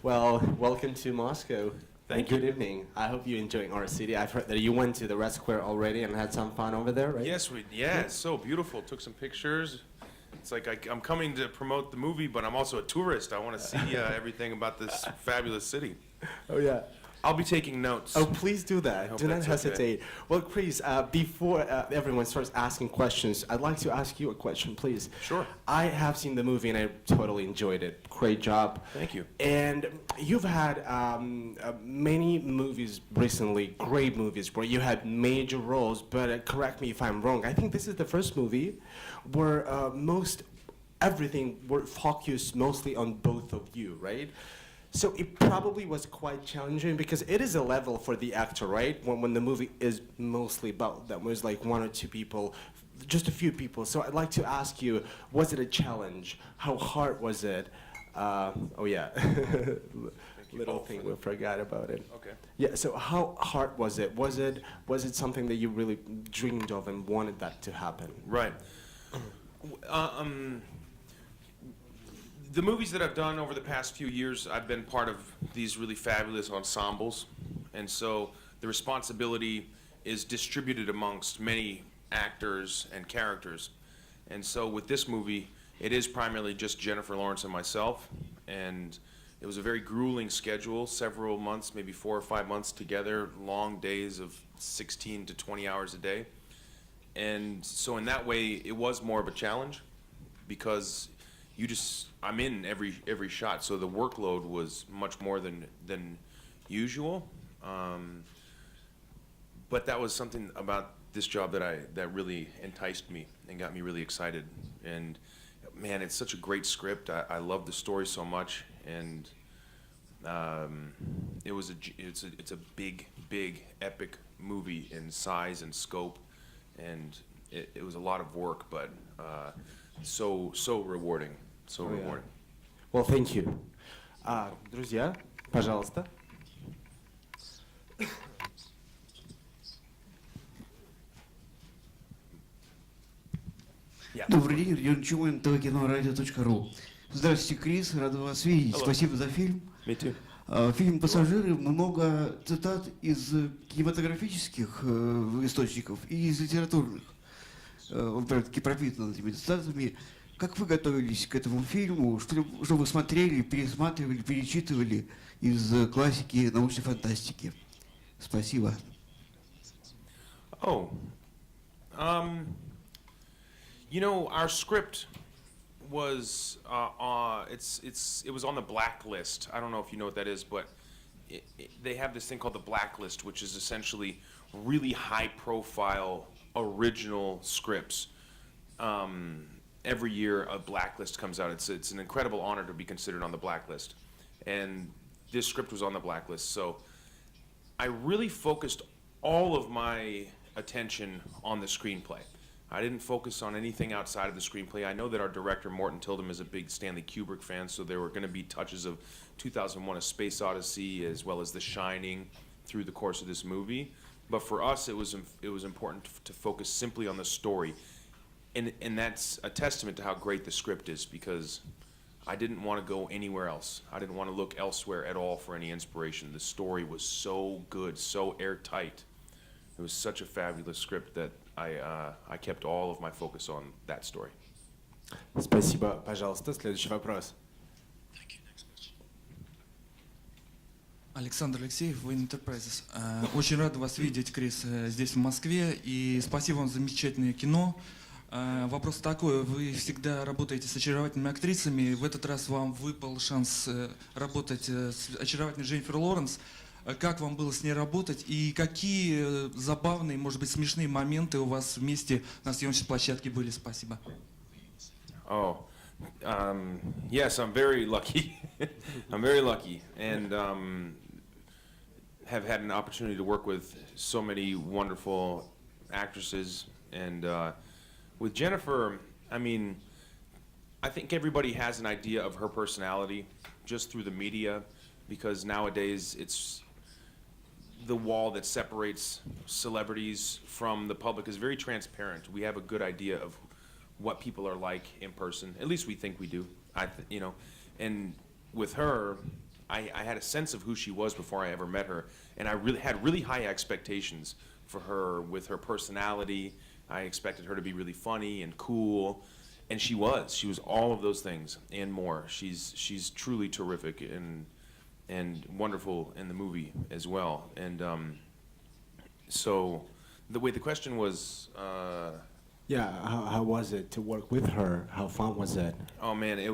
Well, welcome to Moscow. Thank Good you. evening. I hope you're enjoying our city. I've heard that you went to the Red Square already and had some fun over there, right? Yes, it's so beautiful. Took some pictures. It's like I'm coming to promote the movie, but I'm also a tourist. I want to see everything about this fabulous city. Oh, yeah. I'll be taking notes. Oh, please do I that. hope Do not that's hesitate. Well, Chris, before everyone starts asking questions, I'd like to ask you a question, please. Sure. I have seen the movie and I totally enjoyed it. Great job. Thank you. And you've had many movies recently, great movies, where you had major roles, but correct me if I'm wrong. I think this is the first movie where everything were focused mostly on both of you, right? So it probably was quite challenging because it is a level for the actor, right? When the movie is mostly about them, was like one or two people, just a few people. So I'd like to ask you, was it a challenge? How hard was it? Oh yeah, little thing we forgot about it. Okay. Yeah. So how hard was it? Was it something that you really dreamed of and wanted that to happen? Right. The movies that I've done over the past few years, I've been part of these really fabulous ensembles, and so the responsibility is distributed amongst many actors and characters. And so with this movie, it is primarily just Jennifer Lawrence and myself, and it was a very grueling schedule, several months, maybe 4 or 5 months together, long days of 16 to 20 hours a day. And so in that way, it was more of a challenge because I'm in every shot, so the workload was much more than usual. But that was something about this job that really enticed me and got me really excited. And man, it's such a great script. I love the story so much, and it's a big epic movie in size and scope, and it was a lot of work, but so rewarding. So rewarding. Well, thank you. Друзья, пожалуйста. Добрый день, Родион Чумын, ТВ-кино, радио.ру. Здравствуйте, Крис, рада вас видеть. Hello. Спасибо за фильм. Me too. Фильм «Пассажиры» много цитат из кинематографических источников и из литературных. Он, прям-таки, пропитан этими цитатами. Как вы готовились к этому фильму? Что вы смотрели, пересматривали, перечитывали из классики научной фантастики? Спасибо. Oh, our script was it was on the blacklist. I don't know if you know what that is, but they have this thing called the blacklist, which is essentially really high-profile original scripts. Every year a blacklist comes out. It's an incredible honor to be considered on the blacklist, and this script was on the blacklist. So I really focused all of my attention on the screenplay. I didn't focus on anything outside of the screenplay. I know that our director, Morton Tildum, is a big Stanley Kubrick fan, so there were going to be touches of 2001: A Space Odyssey as well as The Shining through the course of this movie. But for us, it was important to focus simply on the story. And that's a testament to how great the script is, because I didn't want to go anywhere else. I didn't want to look elsewhere at all for any inspiration. The story was so good, so airtight. It was such a fabulous script that I kept all of my focus on that story. Спасибо. Пожалуйста, следующий вопрос. Александр Алексеев, Wayne Enterprises. Очень рад вас видеть, Крис, здесь в Москве, и спасибо вам за замечательное кино. Вопрос такой: вы всегда работаете с очаровательными актрисами, в этот раз вам выпал шанс работать с очаровательной Дженнифер Лоуренс. Как вам было с ней работать, и какие забавные, может быть, смешные моменты у вас вместе на съемочной площадке были? Спасибо. Oh, yes, I'm very lucky. I'm very lucky, and have had an opportunity to work with so many wonderful actresses. And with Jennifer, I mean, I think everybody has an idea of her personality just through the media, because nowadays it's the wall that separates celebrities from the public is very transparent. We have a good idea of what people are like in person. At least we think we do. And with her, I had a sense of who she was before I ever met her, and I had really high expectations for her with her personality. I expected her to be really funny and cool, and she was. She was all of those things and more. She's truly terrific and wonderful in the movie as well. And so the way the question was. Yeah, how was it to work with her? How fun was it? Oh man, it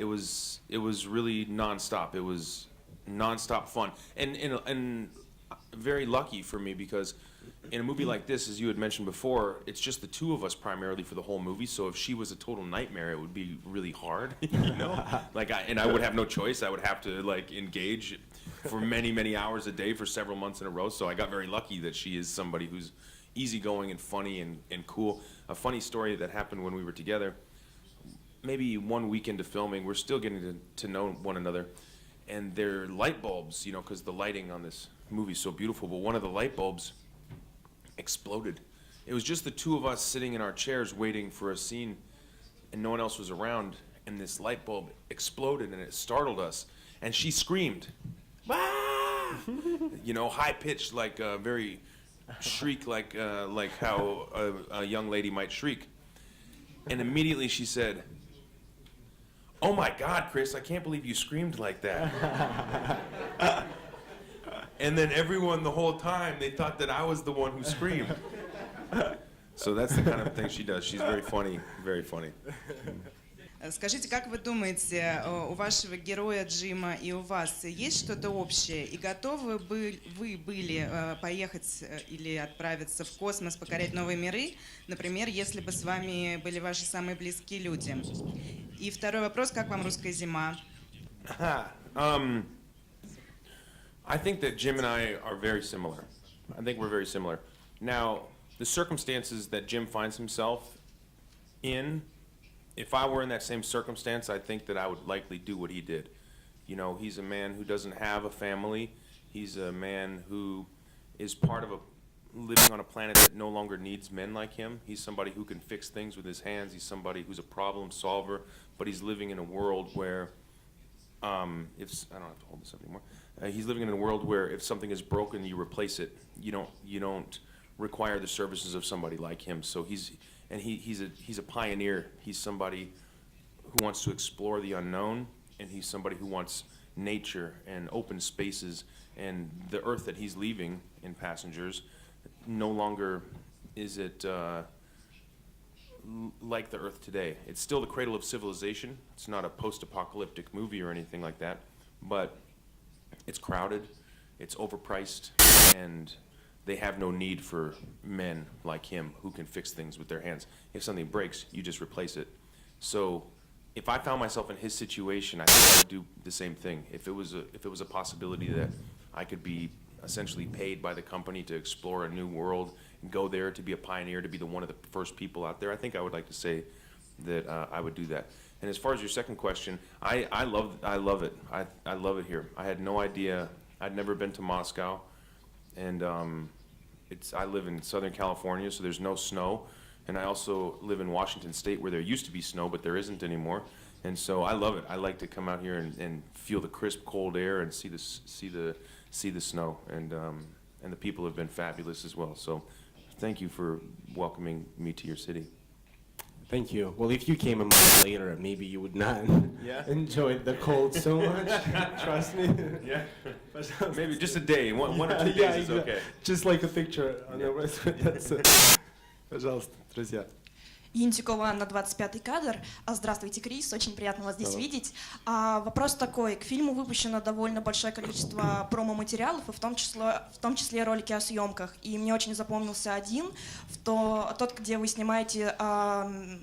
was really nonstop. It was nonstop fun, and very lucky for me, because in a movie like this, as you had mentioned before, it's just the two of us primarily for the whole movie. So if she was a total nightmare, it would be really hard, you know. I would have no choice. I would have to like engage for many hours a day for several months in a row. So I got very lucky that she is somebody who's easygoing and funny and cool. A funny story that happened when we were together, maybe 1 week into filming, we're still getting to know one another, and they're light bulbs, you know, because the lighting on this movie is so beautiful, but one of the light bulbs exploded. It was just the two of us sitting in our chairs waiting for a scene, and no one else was around, and this light bulb exploded, and it startled us, and she screamed, "Ah!" You know, high-pitched, like very shriek, like how a young lady might shriek. And immediately she said, "Oh my God, Chris, I can't believe you screamed like that." And then everyone the whole time, they thought that I was the one who screamed. So that's the kind of thing she does. She's very funny, very funny. Скажите, как вы думаете, у вашего героя Джима и у вас есть что-то общее? И готовы бы вы были поехать или отправиться в космос, покорять новые миры, например, если бы с вами были ваши самые близкие люди? И второй вопрос, как вам русская зима? I think that Jim and I are very similar. I think we're very similar. Now, the circumstances that Jim finds himself in, if I were in that same circumstance, I think that I would likely do what he did. You know, he's a man who doesn't have a family. He's a man who is part of living on a planet that no longer needs men like him. He's somebody who can fix things with his hands. He's somebody who's a problem solver, but he's living in a world where, I don't have to hold this up anymore. He's living in a world where if something is broken, you replace it. You don't require the services of somebody like him. So he's a pioneer. He's somebody who wants to explore the unknown, and he's somebody who wants nature and open spaces. And the Earth that he's leaving in Passengers, no longer is it like the Earth today. It's still the cradle of civilization. It's not a post-apocalyptic movie or anything like that, but it's crowded, it's overpriced, and they have no need for men like him who can fix things with their hands. If something breaks, you just replace it. So if I found myself in his situation, I think I would do the same thing. If it was a possibility that I could be essentially paid by the company to explore a new world and go there to be a pioneer, to be one of the first people out there, I think I would like to say that I would do that. And as far as your second question, I love it. I love it here. I had no idea. I'd never been to Moscow, and I live in Southern California, so there's no snow. And I also live in Washington State, where there used to be snow, but there isn't anymore. And so I love it. I like to come out here and feel the crisp, cold air and see the snow. And the people have been fabulous as well. So thank you for welcoming me to your city. Thank you. Well, if you came a month later, maybe you would not enjoy the cold so much. Trust me. Yeah. Maybe just a day. One or 2 days is okay. Just like a picture on the website. That's it. Пожалуйста, друзья. Юнтикова на 25-й кадр. Здравствуйте, Крис, очень приятно вас здесь видеть. Вопрос такой. К фильму выпущено довольно большое количество промо-материалов, и в том числе ролики о съемках. И мне очень запомнился один, тот, где вы снимаете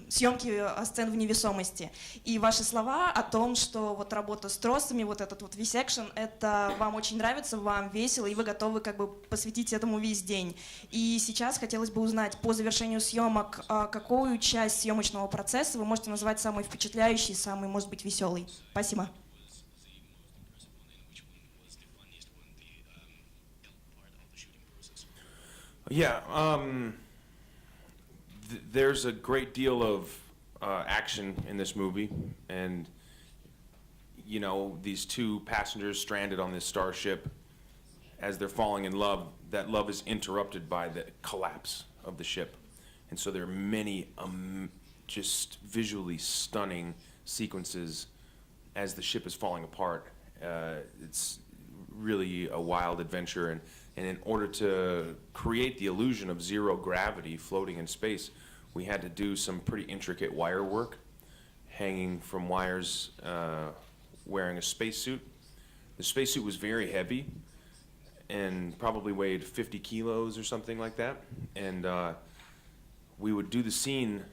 съемки сцен в невесомости. И ваши слова о том, что вот работа с тросами, вот этот вот V-section, это вам очень нравится, вам весело, и вы готовы как бы посвятить этому весь день. И сейчас хотелось бы узнать, по завершению съемок, какую часть съемочного процесса вы можете назвать самой впечатляющей, самой, может быть, веселой? Спасибо. Yeah, there's a great deal of action in this movie, and you know, these two passengers stranded on this starship, as they're falling in love, that love is interrupted by the collapse of the ship. And so there are many just visually stunning sequences as the ship is falling apart. It's really a wild adventure, and in order to create the illusion of zero gravity floating in space, we had to do some pretty intricate wire work, hanging from wires, wearing a spacesuit. The spacesuit was very heavy and probably weighed 50 kilos or something like that. And we would do the scene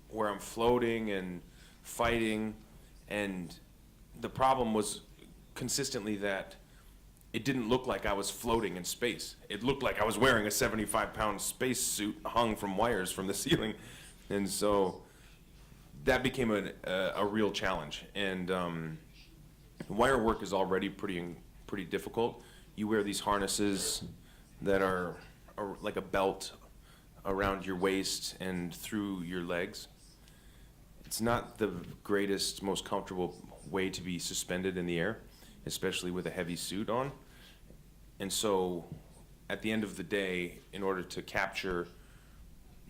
where I'm floating and fighting, and the problem was consistently that it didn't look like I was floating in space. It looked like I was wearing a 75-pound space suit hung from wires from the ceiling. And so that became a real challenge. And wire work is already pretty difficult. You wear these harnesses that are like a belt around your waist and through your legs. It's not the greatest, most comfortable way to be suspended in the air, especially with a heavy suit on. And so at the end of the day, in order to capture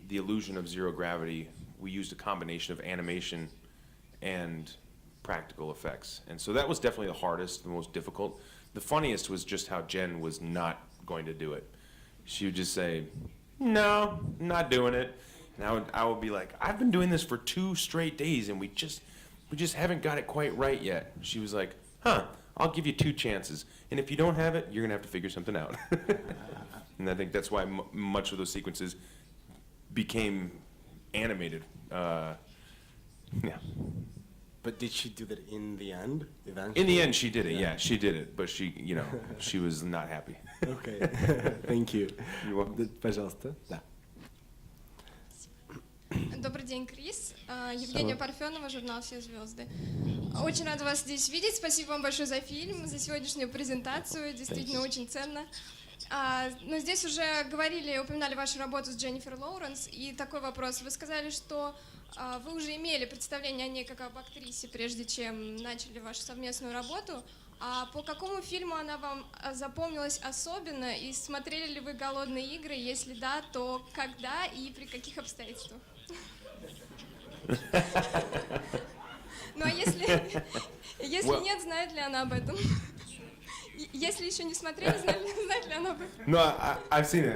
the illusion of zero gravity, we used a combination of animation and practical effects. And so that was definitely the hardest, the most difficult. The funniest was just how Jen was not going to do it. She would just say, "No, not doing it." And I would be like, "I've been doing this for 2 straight days and we just haven't got it quite right yet." She was like, "Huh, I'll give you 2 chances. And if you don't have it, you're gonna have to figure something out." And I think that's why much of those sequences became animated. Yeah. But did she do that in the end, eventually? In the end, she did it. Yeah, she did it. But she, you know, she was not happy. Okay. Thank you. You're welcome. Пожалуйста. Да. Добрый день, Крис. Евгения Парфенова, журнал «Все звезды». Очень рада вас здесь видеть. Спасибо вам большое за фильм, за сегодняшнюю презентацию. Действительно очень ценно. Но здесь уже упоминали вашу работу с Дженнифер Лоуренс. И такой вопрос. Вы сказали, что вы уже имели представление о ней как об актрисе, прежде чем начали вашу совместную работу. А по какому фильму она вам запомнилась особенно? И смотрели ли вы «Голодные игры»? Если да, то когда и при каких обстоятельствах? Ну а если нет, знает ли она об этом? Если еще не смотрели, знает ли она об этом? No, I've seen it.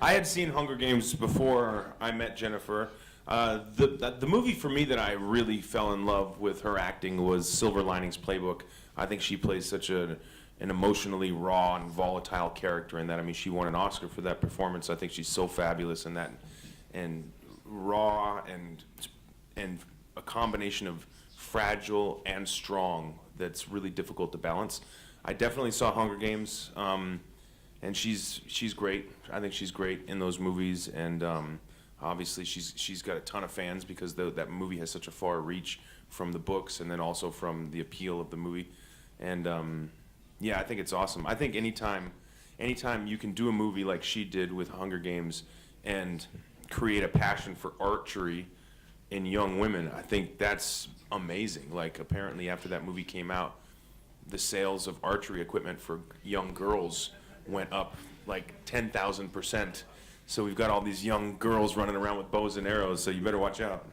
I had seen Hunger Games before I met Jennifer. The movie for me that I really fell in love with her acting was Silver Linings Playbook. I think she plays such an emotionally raw and volatile character in that. I mean, she won an Oscar for that performance. I think she's so fabulous in that, and raw and a combination of fragile and strong that's really difficult to balance. I definitely saw Hunger Games, and she's great. I think she's great in those movies, and obviously she's got a ton of fans because that movie has such a far reach from the books and then also from the appeal of the movie. And yeah, I think it's awesome. I think anytime you can do a movie like she did with Hunger Games and create a passion for archery in young women, I think that's amazing. Like, apparently after that movie came out, the sales of archery equipment for young girls went up like 10,000%. So we've got all these young girls running around with bows and arrows, so you better watch out.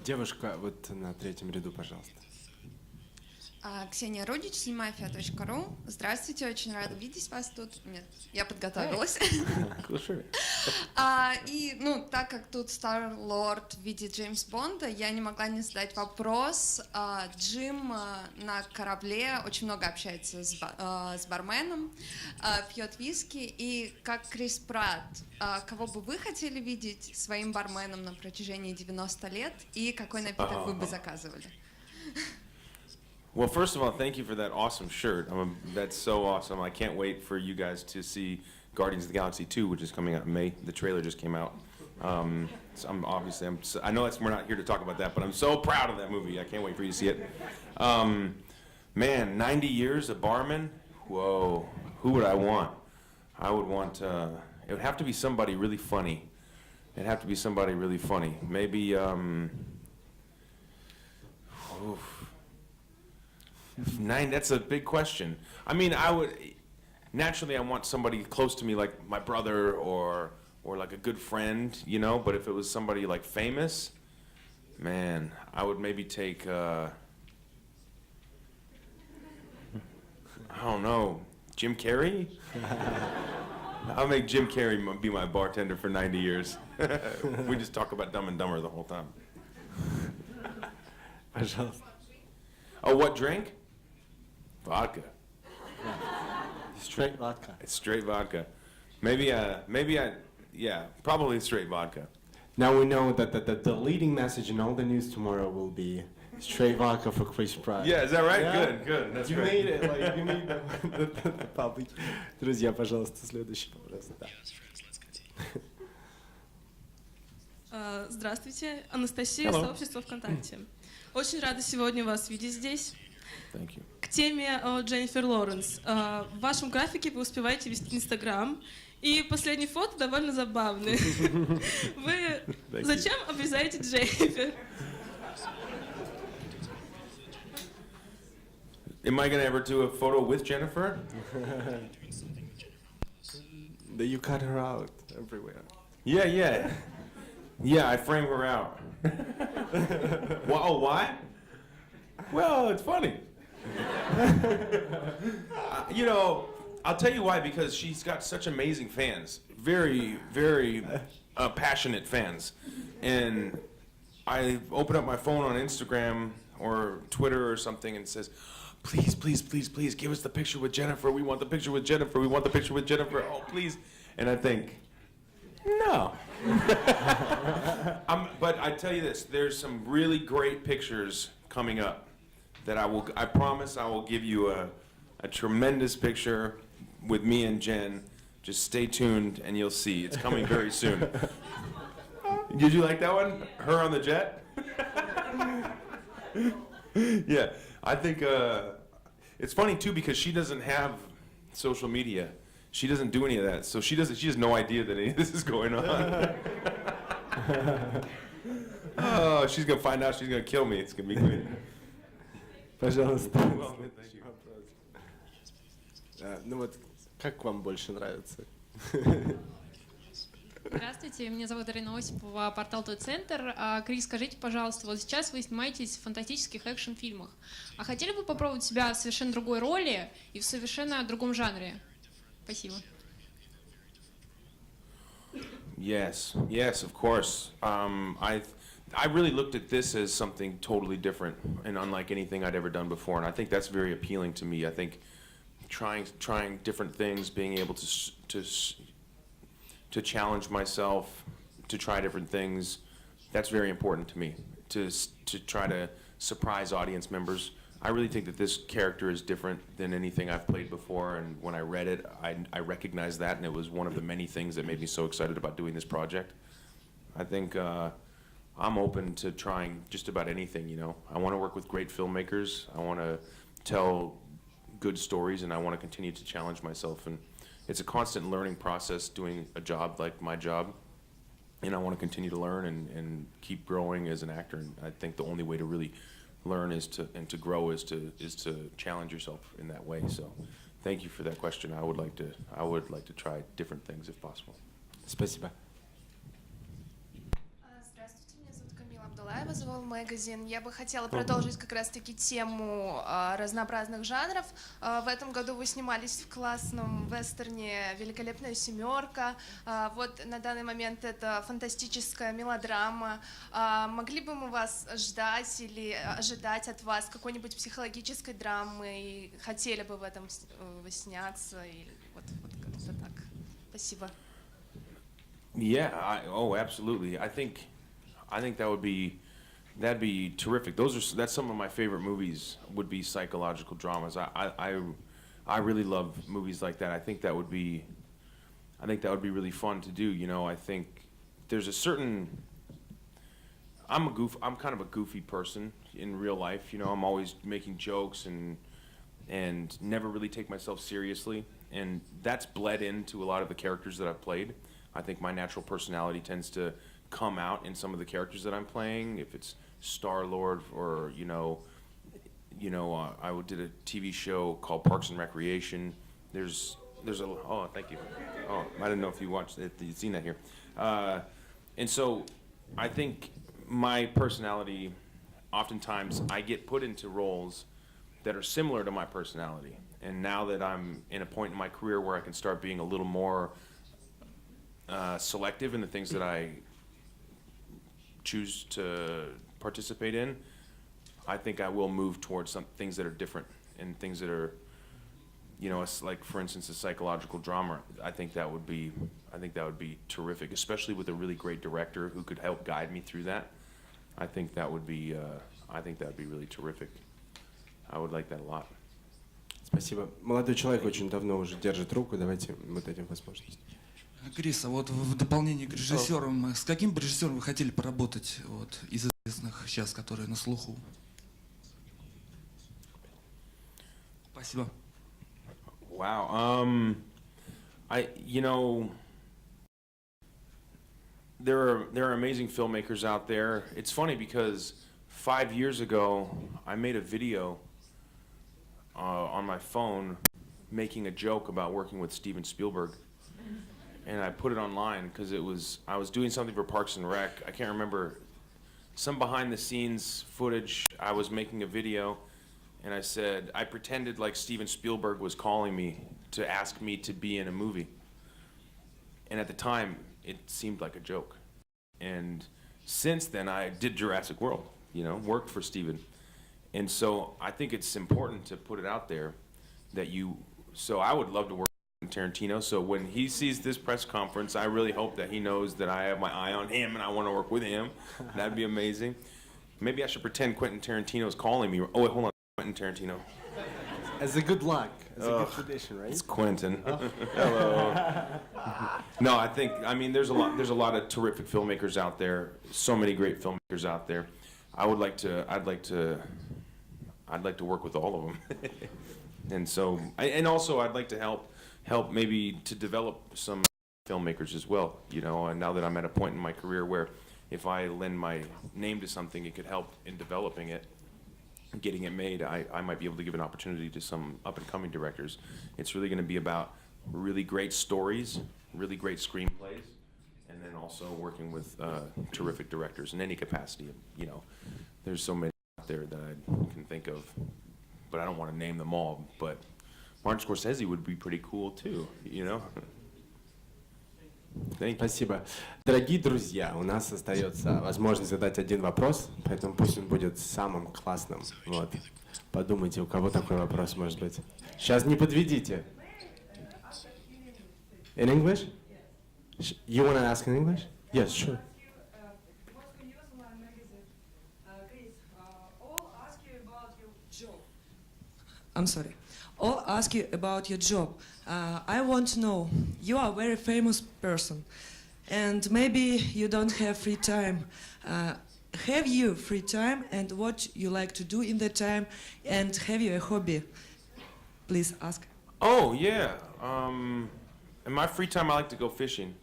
Девушка вот на 3-м ряду, пожалуйста. Ксения Рудич, снимафия.ру. Здравствуйте, очень рада видеть вас тут. Нет, я подготовилась. И, так как тут Стар-Лорд в виде Джеймс Бонда, я не могла не задать вопрос. Джим на корабле очень много общается с барменом, пьет виски. И как Крис Пратт, кого бы вы хотели видеть своим барменом на протяжении 90 лет? И какой напиток вы бы заказывали? Well, first of all, thank you for that awesome shirt. That's so awesome. I can't wait for you guys to see Guardians of the Galaxy 2, which is coming out in May. The trailer just came out. So I know we're not here to talk about that, but I'm so proud of that movie. I can't wait for you to see it. Man, 90 years, a barman? Whoa. Who would I want? I would want, it would have to be somebody really funny. Maybe, Oof. Nine, that's a big question. I mean, naturally I want somebody close to me, like my brother or like a good friend, you know, but if it was somebody like famous, man, I would maybe take, I don't know, Jim Carrey? I'll make Jim Carrey be my bartender for 90 years. We just talk about Dumb and Dumber the whole time. Пожалуйста. Oh, what drink? Vodka. Straight vodka. It's straight vodka. Yeah, probably straight vodka. Now we know that the leading message in all the news tomorrow will be straight vodka for Chris Prattt. Yeah, is that right? Yeah. Good. That's You great. made it, like, you made the public. Друзья, пожалуйста, следующий вопрос. Да. Здравствуйте, Анастасия, Hello. сообщество ВКонтакте. Очень рада сегодня вас видеть здесь. Thank you. К теме Дженнифер Лоуренс. В вашем графике вы успеваете вести Инстаграм, и последние фото довольно забавные. Вы зачем обрезаете Дженнифер? Am I gonna ever do a photo with Jennifer? That you cut her out everywhere. Yeah. Yeah, I frame her out. Well, oh, why? Well, it's funny. You know, I'll tell you why, because she's got such amazing fans. Very, very passionate fans. And I open up my phone on Instagram or Twitter or something and it says, please, give us the picture with Jennifer. We want the picture with Jennifer. We want the picture with Jennifer. Oh, please. And I think, no. But I tell you this, there's some really great pictures coming up that I promise I will give you a tremendous picture with me and Jen. Just stay tuned and you'll see. It's coming very soon. Did you like that one? Her on the jet? Yeah, I think it's funny too because she doesn't have social media. She doesn't do any of that, so she has no idea that any of this is going on. Oh, she's gonna find out. She's gonna kill me. It's gonna be great. Пожалуйста. Well, thank you. Ну вот, как вам больше нравится? Здравствуйте, меня зовут Ирина Осипова, портал Тот Центр. Крис, скажите, пожалуйста, вот сейчас вы снимаетесь в фантастических экшн-фильмах. А хотели бы попробовать себя в совершенно другой роли и в совершенно другом жанре? Спасибо. Yes, of course. I really looked at this as something totally different and unlike anything I'd ever done before, and I think that's very appealing to me. I think trying different things, being able to challenge myself, to try different things, that's very important to me. To try to surprise audience members. I really think that this character is different than anything I've played before, and when I read it, I recognized that, and it was one of the many things that made me so excited about doing this project. I think I'm open to trying just about anything, you know. I want to work with great filmmakers. I want to tell good stories, and I want to continue to challenge myself. And it's a constant learning process doing a job like my job, and I want to continue to learn and keep growing as an actor. And I think the only way to really learn and to grow is to challenge yourself in that way. So, thank you for that question. I would like to try different things if possible. Спасибо. Здравствуйте, меня зовут Камила Абдулаева, The Wall Magazine. Я бы хотела продолжить как раз-таки тему разнообразных жанров. В этом году вы снимались в классном вестерне «Великолепная семерка». Вот на данный момент это фантастическая мелодрама. Могли бы мы вас ждать или ожидать от вас какой-нибудь психологической драмы? И хотели бы в этом сняться? Или вот как-то так. Спасибо. Yeah, absolutely. I think that'd be terrific. That's some of my favorite movies. Would be psychological dramas. I really love movies like that. I think that would be really fun to do. You know, I think there's a certain. I'm kind of a goofy person in real life. You know, I'm always making jokes and never really take myself seriously. And that's bled into a lot of the characters that I've played. I think my natural personality tends to come out in some of the characters that I'm playing. If it's Star-Lord, or I did a TV show called Parks and Recreation. There's thank you. Oh, I didn't know if you watched it, you'd seen that here. And so I think my personality, oftentimes I get put into roles that are similar to my personality. And now that I'm in a point in my career where I can start being a little more selective in the things that I choose to participate in, I think I will move towards some things that are different and things that are, like for instance, a psychological drama. I think that would be terrific, especially with a really great director who could help guide me through that. I think that would be really terrific. I would like that a lot. Спасибо. Молодой человек очень давно уже держит руку. Давайте вот этим возможностью. Крис, а вот в дополнение к режиссерам, с каким бы режиссером вы хотели поработать из известных сейчас, которые на слуху? Спасибо. Wow. There are amazing filmmakers out there. It's funny because 5 years ago, I made a video on my phone making a joke about working with Steven Spielberg. And I put it online because I was doing something for Parks and Rec. I can't remember, some behind the scenes footage. I was making a video and I said, I pretended like Steven Spielberg was calling me to ask me to be in a movie. And at the time, it seemed like a joke. And since then, I did Jurassic World, worked for Steven. And so I think it's important to put it out there that so I would love to work with Tarantino. So when he sees this press conference, I really hope that he knows that I have my eye on him and I want to work with him. That'd be amazing. Maybe I should pretend Quentin Tarantino's calling me. Oh, wait, hold on. Quentin Tarantino. As a good luck, as a good tradition, right? It's Quentin. Hello. No, there's a lot of terrific filmmakers out there. So many great filmmakers out there. I'd like to work with all of them. And also I'd like to help maybe to develop some filmmakers as well, and now that I'm at a point in my career where if I lend my name to something, it could help in developing it, getting it made. I might be able to give an opportunity to some up-and-coming directors. It's really going to be about really great stories, really great screenplays, and then also working with terrific directors in any capacity. There's so many out there that I can think of, but I don't want to name them all. But Martin Scorsese would be pretty cool too, Спасибо. Дорогие друзья, у нас остается возможность задать один вопрос, поэтому пусть он будет самым классным. Вот. Подумайте, у кого такой вопрос может быть. Сейчас не подведите. In English? You want to ask in English? Yes, sure. I'm sorry. All ask you about your job. I want to know, you are a very famous person, and maybe you don't have free time. Have you free time, and what you like to do in the time, and have you a hobby? Please ask. Oh, yeah. In my free time, I like to go fishing.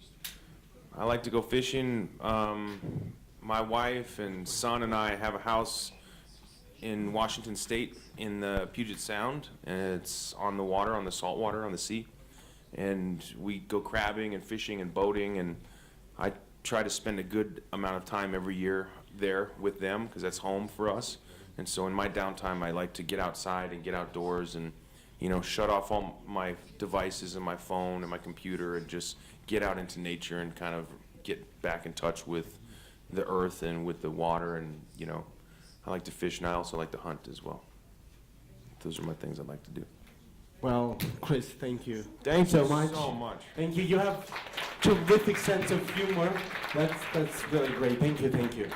My wife and son and I have a house in Washington State in the Puget Sound, and it's on the water, on the salt water, on the sea. And we go crabbing and fishing and boating, and I try to spend a good amount of time every year there with them because that's home for us. And so in my downtime, I like to get outside and get outdoors and, shut off all my devices and my phone and my computer and just get out into nature and kind of get back in touch with the earth and with the water. And, I like to fish, and I also like to hunt as well. Those are my things I like to do. Well, Chris, thank you. Thank you so much. Thank you. You have terrific sense of humor. That's really great. Thank you.